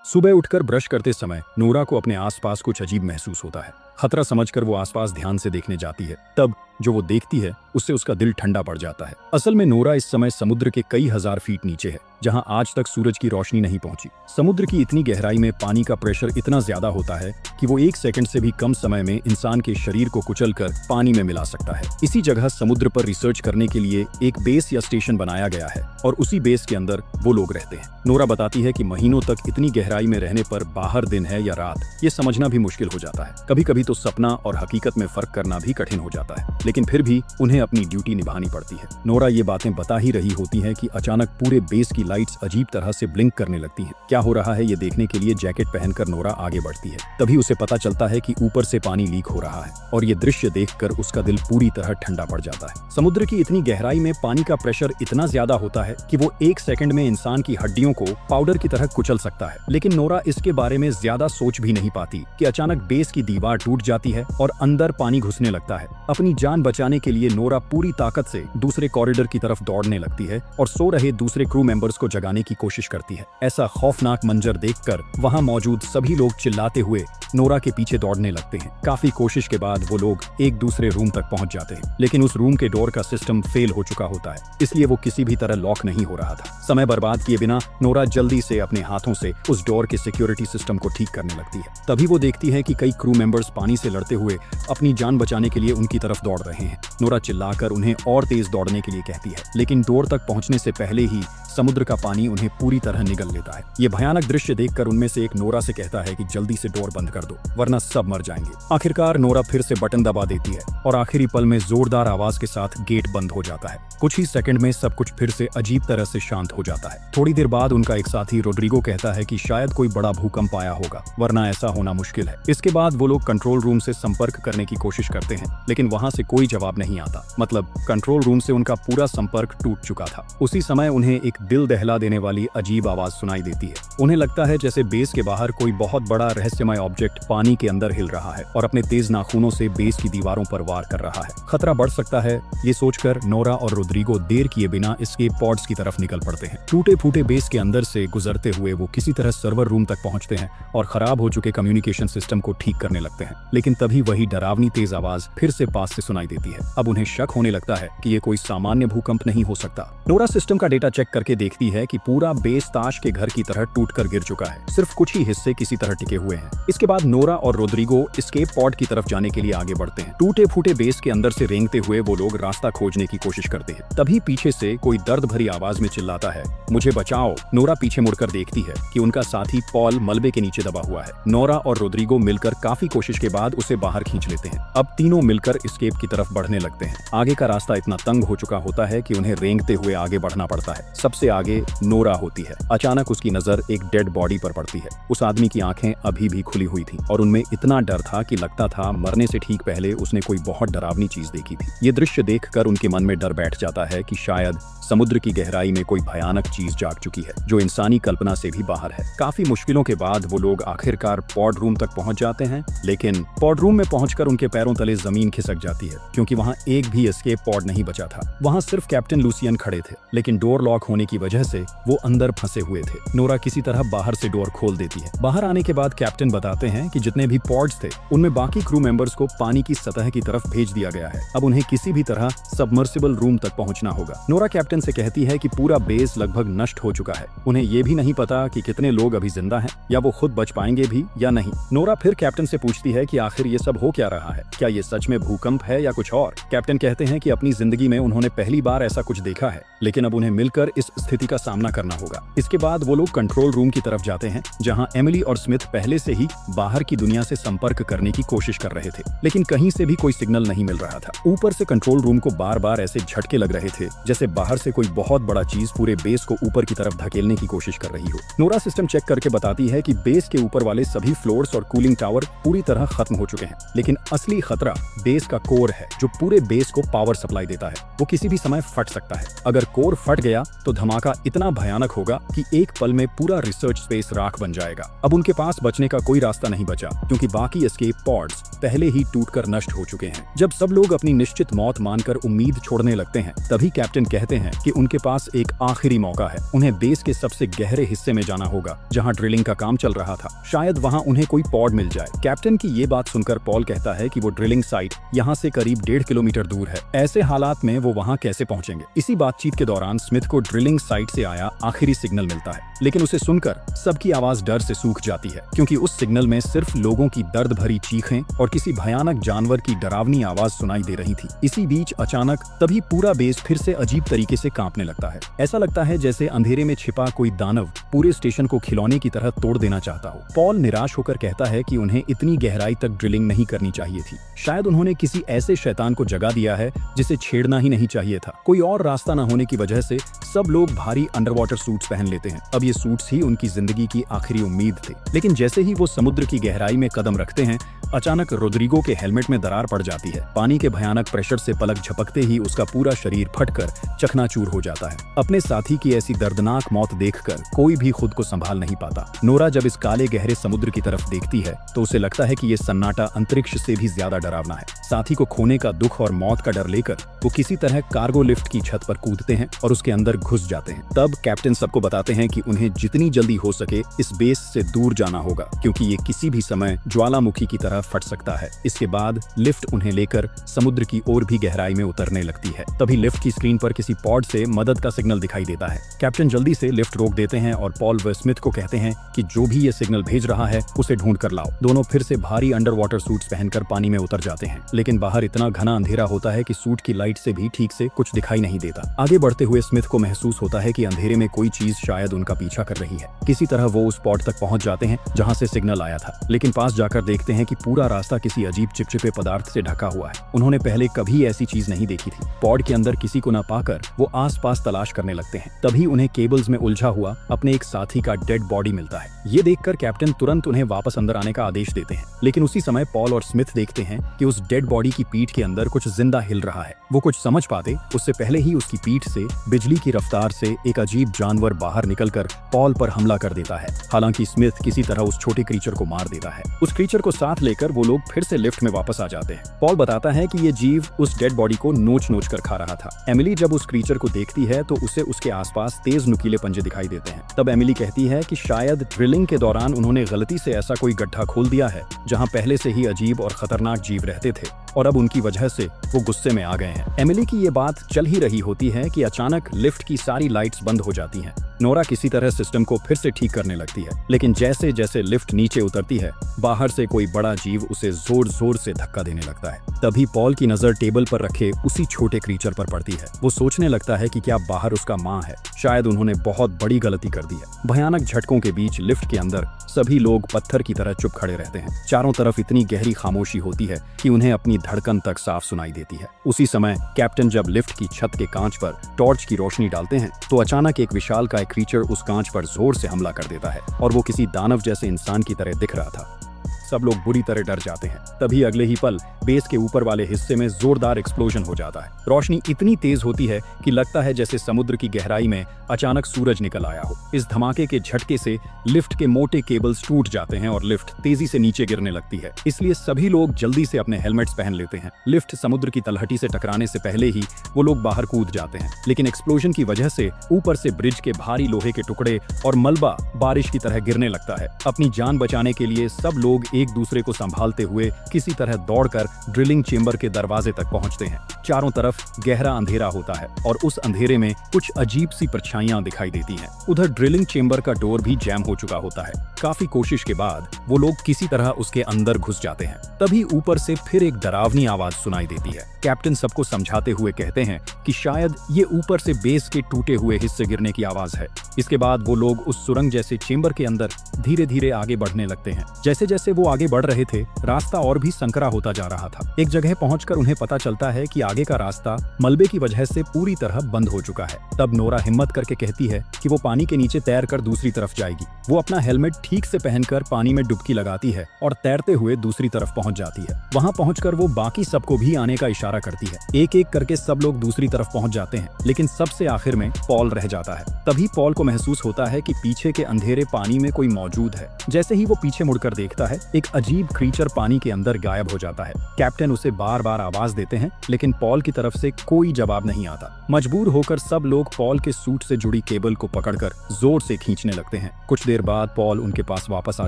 सुबह उठकर ब्रश करते समय नोरा को अपने आसपास कुछ अजीब महसूस होता है। खतरा समझकर वो आसपास ध्यान से देखने जाती है। तब जो वो देखती है उससे उसका दिल ठंडा पड़ जाता है। असल में नोरा इस समय समुद्र के कई हजार फीट नीचे है, जहां आज तक सूरज की रोशनी नहीं पहुंची। समुद्र की इतनी गहराई में पानी का प्रेशर इतना ज्यादा होता है कि वो 1 सेकंड से भी कम समय में इंसान के शरीर को कुचलकर पानी में मिला सकता है। इसी जगह समुद्र पर रिसर्च करने के लिए एक बेस या स्टेशन बनाया गया है और उसी बेस के अंदर वो लोग रहते हैं। नोरा बताती है कि महीनों तक इतनी गहराई में रहने पर बाहर दिन है या रात ये समझना भी मुश्किल हो जाता है। कभी कभी तो सपना और हकीकत में फर्क करना भी कठिन हो जाता है, लेकिन फिर भी उन्हें अपनी ड्यूटी निभानी पड़ती है। नोरा ये बातें बता ही रही होती है कि अचानक पूरे बेस की लाइट्स अजीब तरह से ब्लिंक करने लगती हैं। क्या हो रहा है ये देखने के लिए जैकेट पहनकर नोरा आगे बढ़ती है। तभी उसे पता चलता है कि ऊपर से पानी लीक हो रहा है और ये दृश्य देखकर उसका दिल पूरी तरह ठंडा पड़ जाता है। समुद्र की इतनी गहराई में पानी का प्रेशर इतना ज्यादा होता है कि वो 1 सेकंड में इंसान की हड्डियों को पाउडर की तरह कुचल सकता है। लेकिन नोरा इसके बारे में ज्यादा सोच भी नहीं पाती कि अचानक बेस की दीवार टूट जाती है और अंदर पानी घुसने लगता है। अपनी जान बचाने के लिए नोरा पूरी ताकत से दूसरे कॉरिडोर की तरफ दौड़ने लगती है और सो रहे दूसरे क्रू मेंबर्स को जगाने की कोशिश करती है। ऐसा खौफनाक मंजर देखकर वहां मौजूद सभी लोग चिल्लाते हुए नोरा के पीछे दौड़ने लगते हैं। काफी कोशिश के बाद वो लोग एक दूसरे रूम तक पहुंच जाते हैं, लेकिन उस रूम के डोर का सिस्टम फेल हो चुका होता है, इसलिए वो किसी भी तरह लॉक नहीं हो रहा था। समय बर्बाद किए बिना नोरा जल्दी से अपने हाथों से उस डोर के सिक्योरिटी सिस्टम को ठीक करने लगती है। तभी वो देखती है कि कई क्रू मेंबर्स पानी से लड़ते हुए अपनी जान बचाने के लिए उनकी तरफ दौड़ रहे हैं। नोरा चिल्लाकर उन्हें और तेज दौड़ने के लिए कहती है, लेकिन डोर तक पहुंचने से पहले ही समुद्र का पानी उन्हें पूरी तरह निगल लेता है। ये भयानक दृश्य देखकर उनमें से एक नोरा से कहता है कि जल्दी से डोर बंद कर दो, वरना सब मर जाएंगे। आखिरकार नोरा फिर से बटन दबा देती है और आखिरी पल में जोरदार आवाज के साथ गेट बंद हो जाता है। कुछ ही सेकंड में सब कुछ फिर से अजीब तरह से शांत हो जाता है। थोड़ी देर बाद उनका एक साथी रोड्रिगो कहता है कि शायद कोई बड़ा भूकंप आया होगा, वरना ऐसा होना मुश्किल है। इसके बाद वो लोग कंट्रोल रूम से संपर्क करने की कोशिश करते हैं, लेकिन वहां से कोई जवाब नहीं आता। मतलब कंट्रोल रूम से उनका पूरा संपर्क टूट चुका था। उसी समय उन्हें एक दिल दहला देने वाली अजीब आवाज सुनाई देती है। उन्हें लगता है जैसे बेस के बाहर कोई बहुत बड़ा रहस्यमय ऑब्जेक्ट पानी के अंदर हिल रहा है और अपने तेज नाखूनों से बेस की दीवारों पर वार कर रहा है। खतरा बढ़ सकता है, ये सोचकर नोरा और रोड्रिगो देर किए बिना एस्केप पॉड्स की तरफ निकल पड़ते हैं। टूटे फूटे बेस के अंदर से गुजरते हुए वो किसी तरह सर्वर रूम तक पहुंचते हैं और खराब हो चुके कम्युनिकेशन सिस्टम को ठीक करने लगते हैं। लेकिन तभी वही डरावनी तेज आवाज फिर से पास से सुनाई देती है। अब उन्हें शक होने लगता है कि ये कोई सामान्य भूकंप नहीं हो सकता। नोरा सिस्टम का डेटा चेक करके देखती है कि पूरा बेस ताश के घर की तरह टूटकर गिर चुका है, सिर्फ कुछ ही हिस्से किसी तरह टिके हुए हैं। इसके बाद नोरा और रोड्रिगो एस्केप पॉड की तरफ जाने के लिए आगे बढ़ते हैं। टूटे फूटे बेस के अंदर से रेंगते हुए वो लोग रास्ता खोजने की कोशिश करते हैं। तभी पीछे से कोई दर्द भरी आवाज में चिल्लाता है, मुझे बचाओ। नोरा पीछे मुड़कर देखती है कि उनका साथी पॉल मलबे के नीचे दबा हुआ है। नोरा और रोड्रिगो मिलकर काफी कोशिश के बाद उसे बाहर खींच लेते हैं। अब तीनों मिलकर एस्केप की तरफ बढ़ने लगते हैं। आगे का रास्ता इतना तंग हो चुका होता है कि उन्हें रेंगते हुए आगे बढ़ना पड़ता है। सबसे आगे नोरा होती है। अचानक उसकी नजर एक डेड बॉडी पर पड़ती है। उस आदमी की आंखें अभी भी खुली हुई थी और उनमें इतना डर था कि लगता था मरने से ठीक पहले उसने कोई बहुत डरावनी चीज देखी थी। ये दृश्य देखकर उनके मन में डर बैठ जाता है कि शायद समुद्र की गहराई में कोई भयानक चीज जाग चुकी है जो इंसानी कल्पना से भी बाहर है। काफी मुश्किलों के बाद वो लोग आखिरकार पॉड रूम तक पहुंच जाते हैं, लेकिन पॉड रूम में पहुंचकर उनके पैरों तले जमीन खिसक जाती है क्योंकि वहां एक भी एस्केप पॉड नहीं बचा था। वहां सिर्फ कैप्टन लूसियन खड़े थे, लेकिन डोर लॉक होने की वजह से वो अंदर फंसे हुए थे। नोरा किसी तरह बाहर से डोर खोल देती है। बाहर आने के बाद कैप्टन बताते हैं कि जितने भी पॉड्स थे उनमें बाकी क्रू मेंबर्स को पानी की सतह की तरफ भेज दिया गया है। अब उन्हें किसी भी तरह सबमर्सिबल रूम तक पहुंचना होगा। नोरा कैप्टन से कहती है कि पूरा बेस लगभग नष्ट हो चुका है। उन्हें ये भी नहीं पता कि कितने लोग अभी जिंदा हैं या वो खुद बच पाएंगे भी या नहीं। नोरा फिर कैप्टन से पूछती है कि आखिर ये सब हो क्या रहा है, क्या ये सच में भूकंप है या कुछ और। कैप्टन कहते हैं कि अपनी जिंदगी में उन्होंने पहली बार ऐसा कुछ देखा है, लेकिन अब उन्हें मिलकर इस स्थिति का सामना करना होगा। इसके बाद वो लोग कंट्रोल रूम की तरफ जाते हैं, जहां एमिली और स्मिथ पहले से ही बाहर की दुनिया से संपर्क करने की कोशिश कर रहे थे, लेकिन कहीं से भी कोई सिग्नल नहीं मिल रहा था। ऊपर से कंट्रोल रूम को बार बार ऐसे झटके लग रहे थे जैसे बाहर से कोई बहुत बड़ा चीज पूरे बेस को ऊपर की तरफ धकेलने की कोशिश कर रही हो। नोरा सिस्टम चेक करके बताती है कि बेस के ऊपर वाले सभी फ्लोर्स और कूलिंग टावर पूरी तरह खत्म हो चुके हैं, लेकिन असली खतरा बेस का कोर है जो पूरे बेस को पावर सप्लाई देता है। वो किसी भी समय फट सकता है। अगर कोर फट गया तो धमाका इतना भयानक होगा कि एक पल में पूरा रिसर्च स्पेस राख बन जाएगा। अब उनके पास बचने का कोई रास्ता नहीं बचा क्योंकि बाकी एस्केप पॉड्स पहले ही टूटकर नष्ट हो चुके हैं। जब सब लोग अपनी निश्चित मौत मानकर उम्मीद छोड़ने लगते हैं, तभी कैप्टन कहते हैं कि उनके पास एक आखिरी मौका है। उन्हें बेस के सबसे गहरे हिस्से में जाना होगा जहां ड्रिलिंग का काम चल रहा था। शायद वहां उन्हें कोई पॉड मिल जाए। कैप्टन की ये बात सुनकर पॉल कहता है कि वो ड्रिलिंग साइट यहाँ से करीब 1.5 किलोमीटर दूर है। ऐसे हालात में वो वहाँ कैसे पहुँचेंगे। इसी बातचीत के दौरान स्मिथ को ड्रिलिंग साइट से आया आखिरी सिग्नल मिलता है, लेकिन उसे सुनकर सबकी आवाज डर से सूख जाती है, क्योंकि उस सिग्नल में सिर्फ लोगों की दर्द भरी चीखें और किसी भयानक जानवर की डरावनी आवाज सुनाई दे रही थी। इसी बीच अचानक तभी पूरा बेस फिर से अजीब तरीके से कांपने लगता है। ऐसा लगता है जैसे अंधेरे में छिपा कोई दानव पूरे स्टेशन को खिलौने की तरह तोड़ देना चाहता हो। पॉल निराश होकर कहता है कि उन्हें इतनी गहराई तक ड्रिलिंग नहीं करनी चाहिए थी। शायद उन्होंने किसी ऐसे शैतान को जगा दिया है जिसे छेड़ना ही नहीं चाहिए था। कोई और रास्ता न होने की वजह से सब लोग भारी अंडरवाटर सूट्स पहन लेते हैं। अब ये सूट्स ही उनकी जिंदगी की आखिरी उम्मीद थे। लेकिन जैसे ही वो समुद्र की गहराई में कदम रखते हैं, अचानक रोड्रिगो के हेलमेट में दरार पड़ जाती है। पानी के भयानक प्रेशर से पलक झपकते ही उसका पूरा शरीर फटकर चकनाचूर हो जाता है। अपने साथी की ऐसी दर्दनाक मौत देखकर कोई भी खुद को संभाल नहीं पाता। नोरा जब इस काले गहरे समुद्र की तरफ देखती है तो उसे लगता है कि ये सन्नाटा अंतरिक्ष से भी ज्यादा डरावना है। साथी को खोने का दुख और मौत का डर लेकर वो किसी तरह कार्गो लिफ्ट की छत पर कूदते हैं और उसके अंदर घुस जाते हैं। तब कैप्टन सबको बताते हैं कि उन्हें जितनी जल्दी हो सके इस बेस से दूर जाना होगा, क्योंकि ये किसी भी समय ज्वालामुखी की तरह फट सकता है। इसके बाद लिफ्ट उन्हें लेकर समुद्र की ओर भी गहराई में उतरने लगती है। तभी लिफ्ट की स्क्रीन पर किसी पॉड से मदद का सिग्नल दिखाई देता है। कैप्टन जल्दी से लिफ्ट रोक देते हैं और पॉल व स्मिथ को कहते हैं कि जो भी ये सिग्नल भेज रहा है उसे ढूंढ कर लाओ। दोनों फिर से भारी अंडर वाटर सूट्स पहनकर पानी में उतर जाते हैं, लेकिन बाहर इतना घना अंधेरा होता है कि सूट की लाइट से भी ठीक से कुछ दिखाई नहीं देता। आगे बढ़ते हुए स्मिथ को महसूस होता है कि अंधेरे में कोई चीज शायद उनका पीछा कर रही है। किसी तरह वो उस पॉड तक पहुंच जाते हैं जहां से सिग्नल आया था, लेकिन पास जाकर देखते हैं कि पूरा रास्ता किसी अजीब चिपचिपे पदार्थ से ढका हुआ है। उन्होंने पहले कभी ऐसी चीज नहीं देखी थी। पॉड के अंदर किसी को न पाकर वो आसपास तलाश करने लगते हैं। तभी उन्हें केबल्स में उलझा हुआ अपने एक साथी का डेड बॉडी मिलता है। ये देखकर कैप्टन तुरंत उन्हें वापस अंदर आने का आदेश देते हैं, लेकिन उसी समय पॉल और स्मिथ देखते हैं कि उस डेड बॉडी की पीठ के अंदर कुछ जिंदा हिल रहा है। वो कुछ समझ पाते उससे पहले ही उसकी पीठ से बिजली की रफ्तार से एक अजीब जानवर बाहर निकलकर पॉल पर हमला कर देता है। हालांकि स्मिथ किसी तरह उस छोटे क्रीचर को मार देता है। उस क्रीचर को साथ लेकर वो लोग फिर से लिफ्ट में वापस आ जाते हैं। पॉल बताता है कि ये जीव उस डेड बॉडी को नोच नोच कर खा रहा था। एमिली जब उस क्रीचर को देखती है तो उसे उसके आसपास तेज नुकीले पंजे दिखाई देते हैं। तब एमिली कहती है कि शायद ड्रिलिंग के दौरान उन्होंने गलती से ऐसा कोई गड्ढा खोल दिया है जहां पहले से ही अजीब और खतरनाक जीव रहते थे और अब उनकी वजह से वो गुस्से में आ गए हैं। एमिली की ये बात चल ही रही होती है कि अचानक लिफ्ट की सारी लाइट्स बंद हो जाती हैं। नोरा किसी तरह सिस्टम को फिर से ठीक करने लगती है, लेकिन जैसे जैसे लिफ्ट नीचे उतरती है बाहर से कोई बड़ा जीव उसे जोर जोर से धक्का देने लगता है। तभी पॉल की नजर टेबल पर रखे उसी छोटे क्रीचर पर पड़ती है। वो सोचने लगता है कि क्या बाहर उसका माँ है। शायद उन्होंने बहुत बड़ी गलती कर दी है। भयानक झटकों के बीच लिफ्ट के अंदर सभी लोग पत्थर की तरह चुप खड़े रहते हैं। चारों तरफ इतनी गहरी खामोशी होती है कि उन्हें अपनी धड़कन तक साफ सुनाई देती है। उसी समय कैप्टन जब लिफ्ट की छत के कांच पर टॉर्च की रोशनी डालते हैं तो अचानक एक विशालकाय क्रीचर उस कांच पर जोर से हमला कर देता है और वो किसी दानव जैसे इंसान की तरह दिख रहा था। सब लोग बुरी तरह डर जाते हैं। तभी अगले ही पल बेस के ऊपर वाले हिस्से में जोरदार एक्सप्लोजन हो जाता है। रोशनी इतनी तेज होती है कि लगता है जैसे समुद्र की गहराई में अचानक सूरज निकल आया हो। इस धमाके के झटके से लिफ्ट के मोटे केबल्स टूट जाते हैं और लिफ्ट तेजी से नीचे गिरने लगती है। इसलिए सभी लोग जल्दी से अपने हेलमेट्स पहन लेते हैं। लिफ्ट समुद्र की तलहटी से टकराने से पहले ही वो लोग बाहर कूद जाते हैं, लेकिन एक्सप्लोजन की वजह से ऊपर से ब्रिज के भारी लोहे के टुकड़े और मलबा बारिश की तरह गिरने लगता है। अपनी जान बचाने के लिए सब लोग एक दूसरे को संभालते हुए किसी तरह दौड़कर ड्रिलिंग चेंबर के दरवाजे तक पहुंचते हैं। चारों तरफ गहरा अंधेरा होता है और उस अंधेरे में कुछ अजीब सी परछाइयां दिखाई देती हैं। उधर ड्रिलिंग चेंबर का डोर भी जैम हो चुका होता है। काफी कोशिश के बाद वो लोग किसी तरह उसके अंदर घुस जाते हैं। तभी ऊपर से फिर एक डरावनी आवाज सुनाई देती है। कैप्टन सबको समझाते हुए कहते हैं कि शायद ये ऊपर से बेस के टूटे हुए हिस्से गिरने की आवाज है। इसके बाद वो लोग उस सुरंग जैसे चेंबर के अंदर धीरे धीरे आगे बढ़ने लगते हैं। जैसे जैसे वो आगे बढ़ रहे थे रास्ता और भी संकरा होता जा रहा था। एक जगह पहुंचकर उन्हें पता चलता है कि आगे का रास्ता मलबे की वजह से पूरी तरह बंद हो चुका है। तब नोरा हिम्मत करके कहती है कि वो पानी के नीचे तैर कर दूसरी तरफ जाएगी। वो अपना हेलमेट ठीक से पहनकर पानी में डुबकी लगाती है और तैरते हुए दूसरी तरफ पहुंच जाती है। वहां पहुंचकर वो बाकी सबको भी आने का इशारा करती है। एक एक करके सब लोग दूसरी तरफ पहुंच जाते हैं, लेकिन सबसे आखिर में पॉल रह जाता है। तभी पॉल को महसूस होता है कि पीछे के अंधेरे पानी में कोई मौजूद है। जैसे ही वो पीछे मुड़कर देखता है एक अजीब क्रीचर पानी के अंदर गायब हो जाता है। कैप्टन उसे बार बार आवाज देते हैं, लेकिन पॉल की तरफ से कोई जवाब नहीं आता। मजबूर होकर सब लोग पॉल के सूट से जुड़ी केबल को पकड़कर जोर से खींचने लगते हैं। कुछ देर बाद पॉल उनके पास वापस आ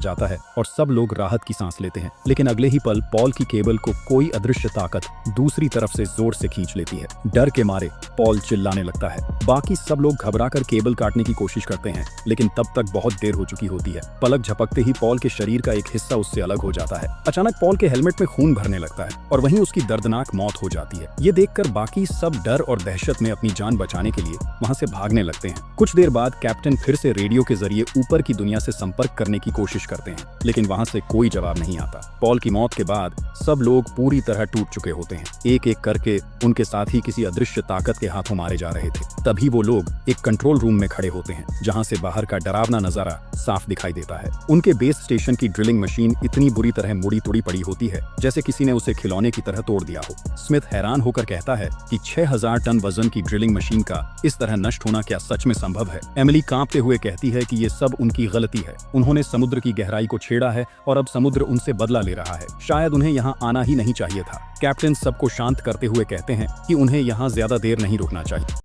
जाता है और सब लोग राहत की सांस लेते हैं, लेकिन अगले ही पल पॉल की केबल को कोई अदृश्य ताकत दूसरी तरफ से जोर से खींच लेती है। डर के मारे पॉल चिल्लाने लगता है। बाकी सब लोग घबराकर केबल काटने की कोशिश करते हैं, लेकिन तब तक बहुत देर हो चुकी होती है। पलक झपकते ही पॉल के शरीर का एक हिस्सा उससे अलग हो जाता है। अचानक पॉल के हेलमेट में खून भरने लगता है और वहीं उसकी दर्दनाक मौत हो जाती है। ये देखकर बाकी सब डर और दहशत में अपनी जान बचाने के लिए वहां से भागने लगते हैं। कुछ देर बाद कैप्टन फिर से रेडियो के जरिए ऊपर की दुनिया से संपर्क करने की कोशिश करते हैं, लेकिन वहां से कोई जवाब नहीं आता। पॉल की मौत के बाद सब लोग पूरी तरह टूट चुके होते हैं। एक एक करके उनके साथी किसी अदृश्य ताकत के हाथों मारे जा रहे थे। तभी वो लोग एक कंट्रोल रूम में खड़े होते हैं, जहां से बाहर का डरावना नजारा साफ दिखाई देता है। उनके बेस स्टेशन की ड्रिलिंग मशीन इतनी बुरी तरह मुड़ी तुड़ी पड़ी होती है जैसे किसी ने उसे खिलौने की तरह तोड़ दिया हो। स्मिथ हैरान होकर कहता है कि 6000 टन वजन की ड्रिलिंग मशीन का इस तरह नष्ट होना क्या सच में संभव है? एमिली कांपते हुए कहती है कि ये सब उनकी गलती है। उन्होंने समुद्र की गहराई को छेड़ा है और अब समुद्र उनसे बदला ले रहा है। शायद उन्हें यहाँ आना ही नहीं चाहिए था। कैप्टन सबको शांत करते हुए कहते हैं कि उन्हें यहाँ ज्यादा देर नहीं रुकना चाहिए।